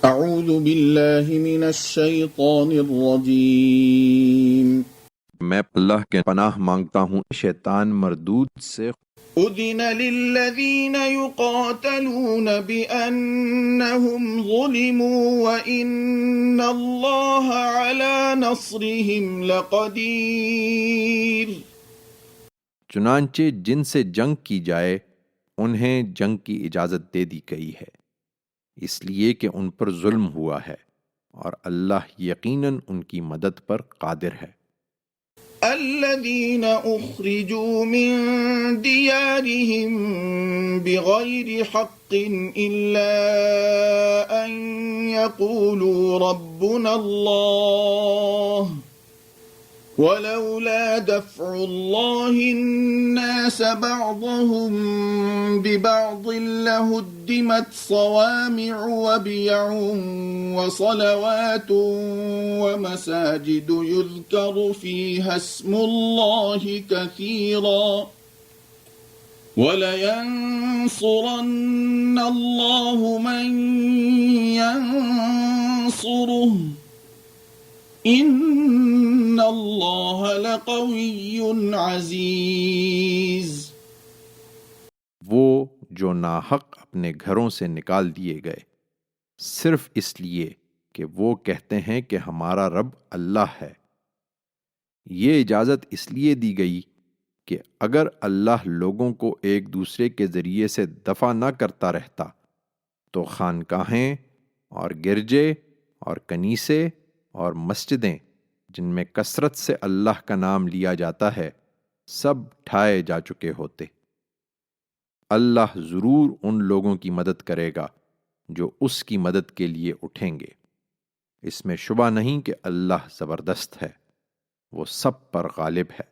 اعوذ باللہ من الشیطان الرجیم میں اللہ کے پناہ مانگتا ہوں شیطان مردود سے۔ اذن للذین یقاتلون بأنہم ظلموا وإن اللہ علی نصرہم لقدیر۔ چنانچہ جن سے جنگ کی جائے انہیں جنگ کی اجازت دے دی گئی ہے، اس لیے کہ ان پر ظلم ہوا ہے، اور اللہ یقیناً ان کی مدد پر قادر ہے۔ الذين أخرجوا من ديارهم بغير حق إلا أن يقولوا ربنا الله ولولا دفع الله الناس بعضهم ببعض لهدمت صوامع وبيع وصلوات ومساجد يذكر فيها اسم الله كثيرا ولينصرن الله من ينصره ان اللہ لقوی عزیز۔ وہ جو ناحق اپنے گھروں سے نکال دیے گئے صرف اس لیے کہ وہ کہتے ہیں کہ ہمارا رب اللہ ہے۔ یہ اجازت اس لیے دی گئی کہ اگر اللہ لوگوں کو ایک دوسرے کے ذریعے سے دفع نہ کرتا رہتا تو خانقاہیں اور گرجے اور کنیسے اور مسجدیں جن میں کثرت سے اللہ کا نام لیا جاتا ہے سب ڈھائے جا چکے ہوتے۔ اللہ ضرور ان لوگوں کی مدد کرے گا جو اس کی مدد کے لیے اٹھیں گے۔ اس میں شبہ نہیں کہ اللہ زبردست ہے، وہ سب پر غالب ہے۔